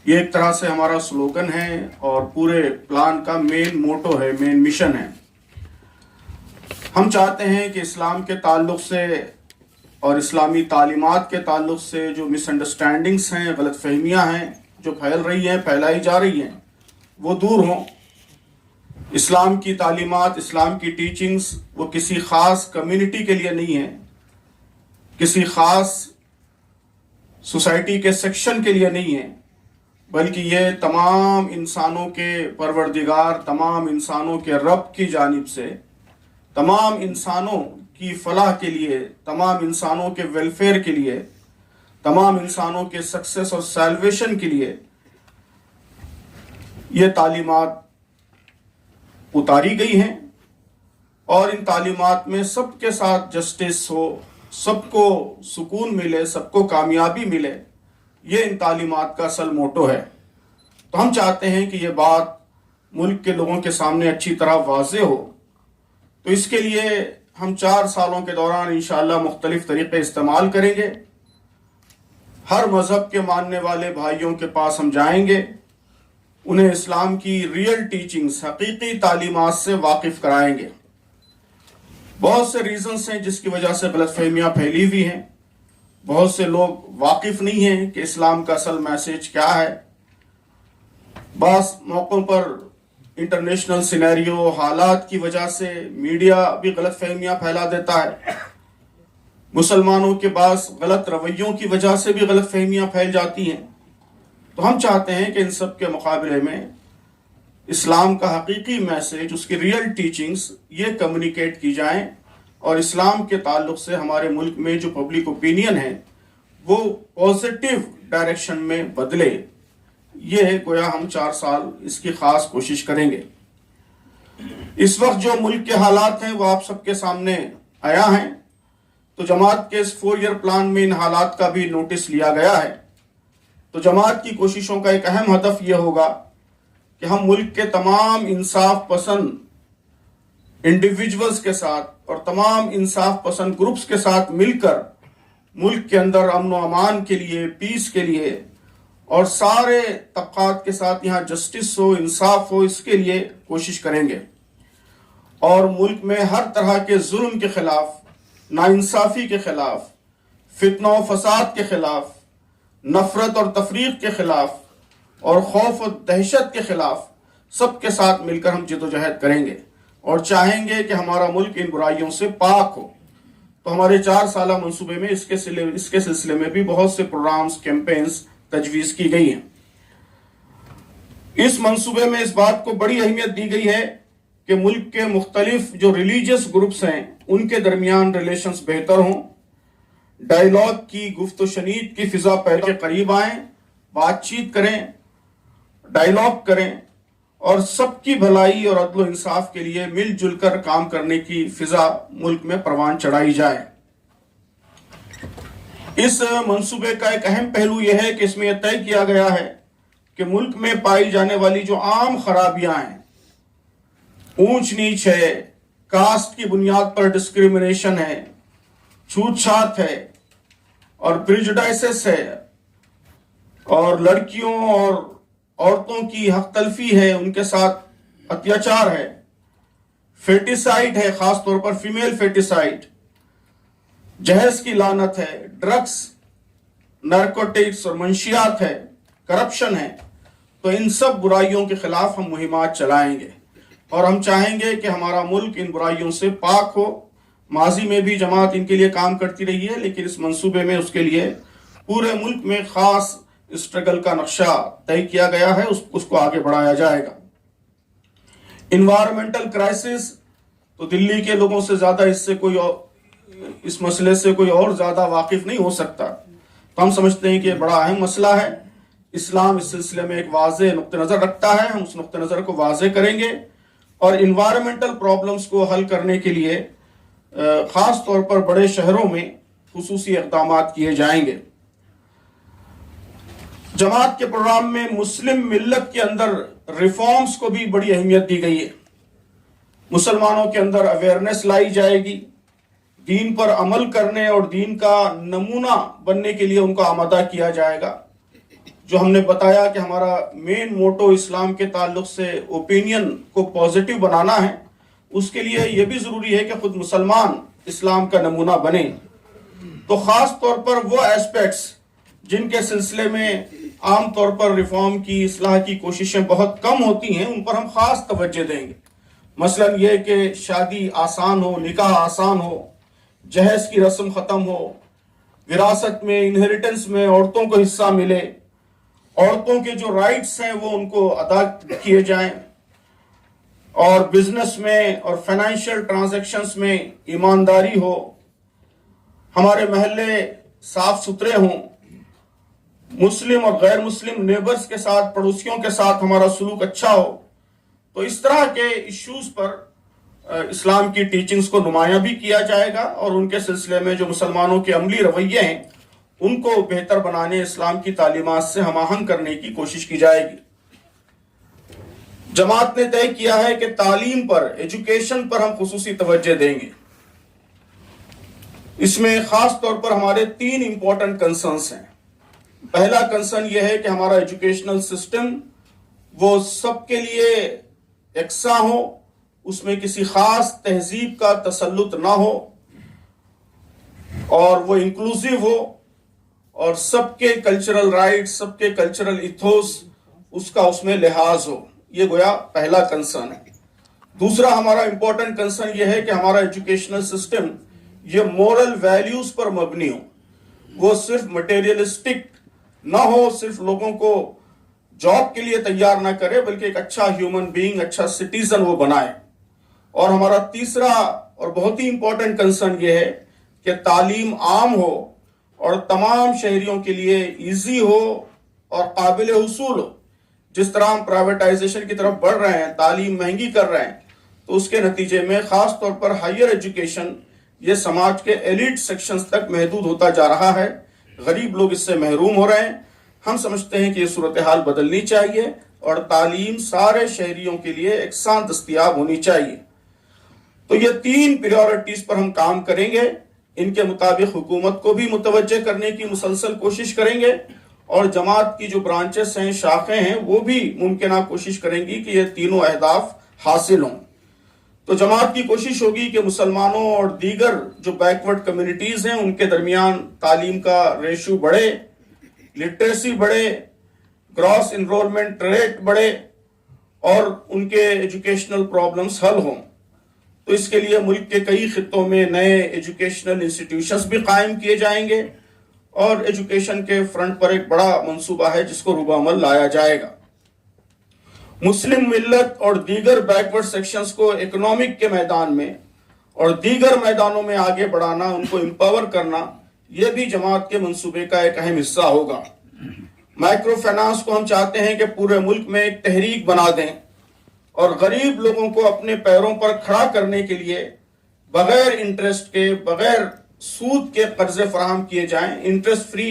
یہ ایک طرح سے ہمارا سلوگن ہے اور پورے پلان کا مین موٹو ہے، مین مشن ہے۔ ہم چاہتے ہیں کہ اسلام کے تعلق سے اور اسلامی تعلیمات کے تعلق سے جو مس انڈرسٹینڈنگس ہیں، غلط فہمیاں ہیں جو پھیلائی جا رہی ہیں، وہ دور ہوں۔ اسلام کی تعلیمات، اسلام کی ٹیچنگز وہ کسی خاص کمیونٹی کے لیے نہیں ہیں، کسی خاص سوسائٹی کے سیکشن کے لیے نہیں ہیں، بلکہ یہ تمام انسانوں کے پروردگار، تمام انسانوں کے رب کی جانب سے، تمام انسانوں کی فلاح کے لیے، تمام انسانوں کے ویلفیئر کے لیے، تمام انسانوں کے سکسیس اور سیلویشن کے لیے یہ تعلیمات اتاری گئی ہیں، اور ان تعلیمات میں سب کے ساتھ جسٹس ہو، سب کو سکون ملے، سب کو کامیابی ملے، یہ ان تعلیمات کا اصل موٹو ہے۔ تو ہم چاہتے ہیں کہ یہ بات ملک کے لوگوں کے سامنے اچھی طرح واضح ہو، تو اس کے لیے ہم 4 سالوں کے دوران انشاءاللہ مختلف طریقے استعمال کریں گے۔ ہر مذہب کے ماننے والے بھائیوں کے پاس ہم جائیں گے، انہیں اسلام کی ریئل ٹیچنگز، حقیقی تعلیمات سے واقف کرائیں گے۔ بہت سے ریزنز ہیں جس کی وجہ سے غلط فہمیاں پھیلی ہوئی ہیں، بہت سے لوگ واقف نہیں ہیں کہ اسلام کا اصل میسج کیا ہے۔ بعض موقعوں پر انٹرنیشنل سینیریو، حالات کی وجہ سے میڈیا بھی غلط فہمیاں پھیلا دیتا ہے، مسلمانوں کے بعض غلط رویوں کی وجہ سے بھی غلط فہمیاں پھیل جاتی ہیں۔ تو ہم چاہتے ہیں کہ ان سب کے مقابلے میں اسلام کا حقیقی میسج، اس کی ریئل ٹیچنگز یہ کمیونیکیٹ کی جائیں، اور اسلام کے تعلق سے ہمارے ملک میں جو پبلک اوپینین ہے وہ پازیٹیو ڈائریکشن میں بدلے۔ یہ گویا ہم 4 سال اس کی خاص کوشش کریں گے۔ اس وقت جو ملک کے حالات ہیں وہ آپ سب کے سامنے آیا ہیں، تو جماعت کے اس 4 ایئر پلان میں ان حالات کا بھی نوٹس لیا گیا ہے۔ تو جماعت کی کوششوں کا ایک اہم ہدف یہ ہوگا کہ ہم ملک کے تمام انصاف پسند انڈیویجولز کے ساتھ اور تمام انصاف پسند گروپس کے ساتھ مل کر ملک کے اندر امن و امان کے لیے، پیس کے لیے، اور سارے طبقات کے ساتھ یہاں جسٹس ہو، انصاف ہو، اس کے لیے کوشش کریں گے، اور ملک میں ہر طرح کے ظلم کے خلاف، ناانصافی کے خلاف، فتنہ و فساد کے خلاف، نفرت اور تفریق کے خلاف، اور خوف و دہشت کے خلاف سب کے ساتھ مل کر ہم جدوجہد کریں گے، اور چاہیں گے کہ ہمارا ملک ان برائیوں سے پاک ہو۔ تو ہمارے 4 سالہ منصوبے میں اس کے سلسلے میں بھی بہت سے پروگرامز، کیمپینز تجویز کی گئی ہیں۔ اس منصوبے میں اس بات کو بڑی اہمیت دی گئی ہے کہ ملک کے مختلف جو ریلیجیس گروپس ہیں ان کے درمیان ریلیشنز بہتر ہوں، ڈائیلاگ کی، گفت و شنید کی فضا پہلے کے قریب آئیں، بات چیت کریں، ڈائیلاگ کریں، اور سب کی بھلائی اور عدل و انصاف کے لیے مل جل کر کام کرنے کی فضا ملک میں پروان چڑھائی جائے۔ اس منصوبے کا ایک اہم پہلو یہ ہے کہ اس میں یہ طے کیا گیا ہے کہ ملک میں پائی جانے والی جو عام خرابیاں ہیں، اونچ نیچ ہے، کاسٹ کی بنیاد پر ڈسکریمنیشن ہے، چھوت چھات ہے، اور پریجوڈائسس ہے، اور لڑکیوں اور عورتوں کی حق تلفی ہے، ان کے ساتھ اتیاچار ہے، فیٹیسائڈ ہے، خاص طور پر فیمیل فیٹیسائڈ، جہیز کی لعنت ہے، ڈرگس، نارکوٹکس اور منشیات ہے، کرپشن ہے۔ تو ان سب برائیوں کے خلاف ہم مہمات چلائیں گے، اور ہم چاہیں گے کہ ہمارا ملک ان برائیوں سے پاک ہو۔ ماضی میں بھی جماعت ان کے لیے کام کرتی رہی ہے، لیکن اس منصوبے میں اس کے لیے پورے ملک میں خاص اسٹرگل کا نقشہ طے کیا گیا ہے، اس کو آگے بڑھایا جائے گا۔ انوائرمنٹل کرائسس، تو دلی کے لوگوں سے زیادہ اس مسئلے سے کوئی اور زیادہ واقف نہیں ہو سکتا، تو ہم سمجھتے ہیں کہ یہ بڑا اہم مسئلہ ہے۔ اسلام اس سلسلے میں ایک واضح نقطہ نظر رکھتا ہے، ہم اس نقطہ نظر کو واضح کریں گے، اور انوائرمنٹل پرابلمز کو حل کرنے کے لیے خاص طور پر بڑے شہروں میں خصوصی اقدامات کیے جائیں گے۔ جماعت کے پروگرام میں مسلم ملت کے اندر ریفارمز کو بھی بڑی اہمیت دی گئی ہے۔ مسلمانوں کے اندر اویئرنیس لائی جائے گی، دین پر عمل کرنے اور دین کا نمونہ بننے کے لیے ان کو آمادہ کیا جائے گا۔ جو ہم نے بتایا کہ ہمارا مین موٹو اسلام کے تعلق سے اوپینین کو پازیٹیو بنانا ہے، اس کے لیے یہ بھی ضروری ہے کہ خود مسلمان اسلام کا نمونہ بنے۔ تو خاص طور پر وہ ایسپیکٹس جن کے سلسلے میں عام طور پر ریفارم کی، اصلاح کی کوششیں بہت کم ہوتی ہیں، ان پر ہم خاص توجہ دیں گے۔ مثلا یہ کہ شادی آسان ہو، نکاح آسان ہو، جہیز کی رسم ختم ہو، وراثت میں، انہیریٹنس میں عورتوں کو حصہ ملے، عورتوں کے جو رائٹس ہیں وہ ان کو ادا کیے جائیں، اور بزنس میں اور فائنینشیل ٹرانزیکشنز میں ایمانداری ہو، ہمارے محلے صاف ستھرے ہوں، مسلم اور غیر مسلم نیبرز کے ساتھ، پڑوسیوں کے ساتھ ہمارا سلوک اچھا ہو۔ تو اس طرح کے ایشوز پر اسلام کی ٹیچنگز کو نمایاں بھی کیا جائے گا، اور ان کے سلسلے میں جو مسلمانوں کے عملی رویے ہیں ان کو بہتر بنانے، اسلام کی تعلیمات سے ہم آہنگ کرنے کی کوشش کی جائے گی۔ جماعت نے طے کیا ہے کہ تعلیم پر، ایجوکیشن پر ہم خصوصی توجہ دیں گے۔ اس میں خاص طور پر ہمارے 3 امپورٹنٹ کنسرنز ہیں۔ پہلا کنسرن یہ ہے کہ ہمارا ایجوکیشنل سسٹم وہ سب کے لیے یکساں ہو، اس میں کسی خاص تہذیب کا تسلط نہ ہو، اور وہ انکلوسیو ہو، اور سب کے کلچرل رائٹس، سب کے کلچرل ایتھوس اس میں لحاظ ہو۔ یہ گویا پہلا کنسرن ہے۔ دوسرا ہمارا امپورٹنٹ کنسرن یہ ہے کہ ہمارا ایجوکیشنل سسٹم یہ مورل ویلیوز پر مبنی ہو، وہ صرف مٹیریلسٹک نہ ہو، صرف لوگوں کو جاب کے لیے تیار نہ کرے، بلکہ ایک اچھا ہیومن بینگ، اچھا سٹیزن وہ بنائے۔ اور ہمارا تیسرا اور بہت ہی امپورٹنٹ کنسرن یہ ہے کہ تعلیم عام ہو اور تمام شہریوں کے لیے ایزی ہو اور قابل حصول ہو۔ جس طرح ہم پرائیویٹائزیشن کی طرف بڑھ رہے ہیں، تعلیم مہنگی کر رہے ہیں، تو اس کے نتیجے میں خاص طور پر ہائر ایجوکیشن یہ سماج کے ایلیٹ سیکشنز تک محدود ہوتا جا رہا ہے، غریب لوگ اس سے محروم ہو رہے ہیں۔ ہم سمجھتے ہیں کہ یہ صورتحال بدلنی چاہیے اور تعلیم سارے شہریوں کے لیے یکساں دستیاب ہونی چاہیے۔ تو یہ 3 پریورٹیز پر ہم کام کریں گے، ان کے مطابق حکومت کو بھی متوجہ کرنے کی مسلسل کوشش کریں گے، اور جماعت کی جو برانچز ہیں، شاخیں ہیں، وہ بھی ممکنہ کوشش کریں گی کہ یہ تینوں اہداف حاصل ہوں۔ تو جماعت کی کوشش ہوگی کہ مسلمانوں اور دیگر جو بیکورڈ کمیونٹیز ہیں ان کے درمیان تعلیم کا ریشو بڑھے، لٹریسی بڑھے، گراس انرولمنٹ ریٹ بڑھے، اور ان کے ایجوکیشنل پرابلمز حل ہوں۔ تو اس کے لیے ملک کے کئی خطوں میں نئے ایجوکیشنل انسٹیٹیوشنز بھی قائم کیے جائیں گے، اور ایجوکیشن کے فرنٹ پر ایک بڑا منصوبہ ہے جس کو روبہ عمل لایا جائے گا۔ مسلم ملت اور دیگر بیکورڈ سیکشنز کو اکنامک کے میدان میں اور دیگر میدانوں میں آگے بڑھانا، ان کو امپاور کرنا، یہ بھی جماعت کے منصوبے کا ایک اہم حصہ ہوگا۔ مائکرو فائنانس کو ہم چاہتے ہیں کہ پورے ملک میں ایک تحریک بنا دیں، اور غریب لوگوں کو اپنے پیروں پر کھڑا کرنے کے لیے بغیر انٹرسٹ کے، بغیر سود کے قرضے فراہم کیے جائیں۔ انٹرسٹ فری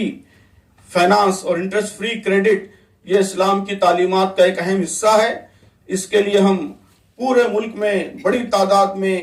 فائنانس اور انٹرسٹ فری کریڈٹ یہ اسلام کی تعلیمات کا ایک اہم حصہ ہے۔ اس کے لیے ہم پورے ملک میں بڑی تعداد میں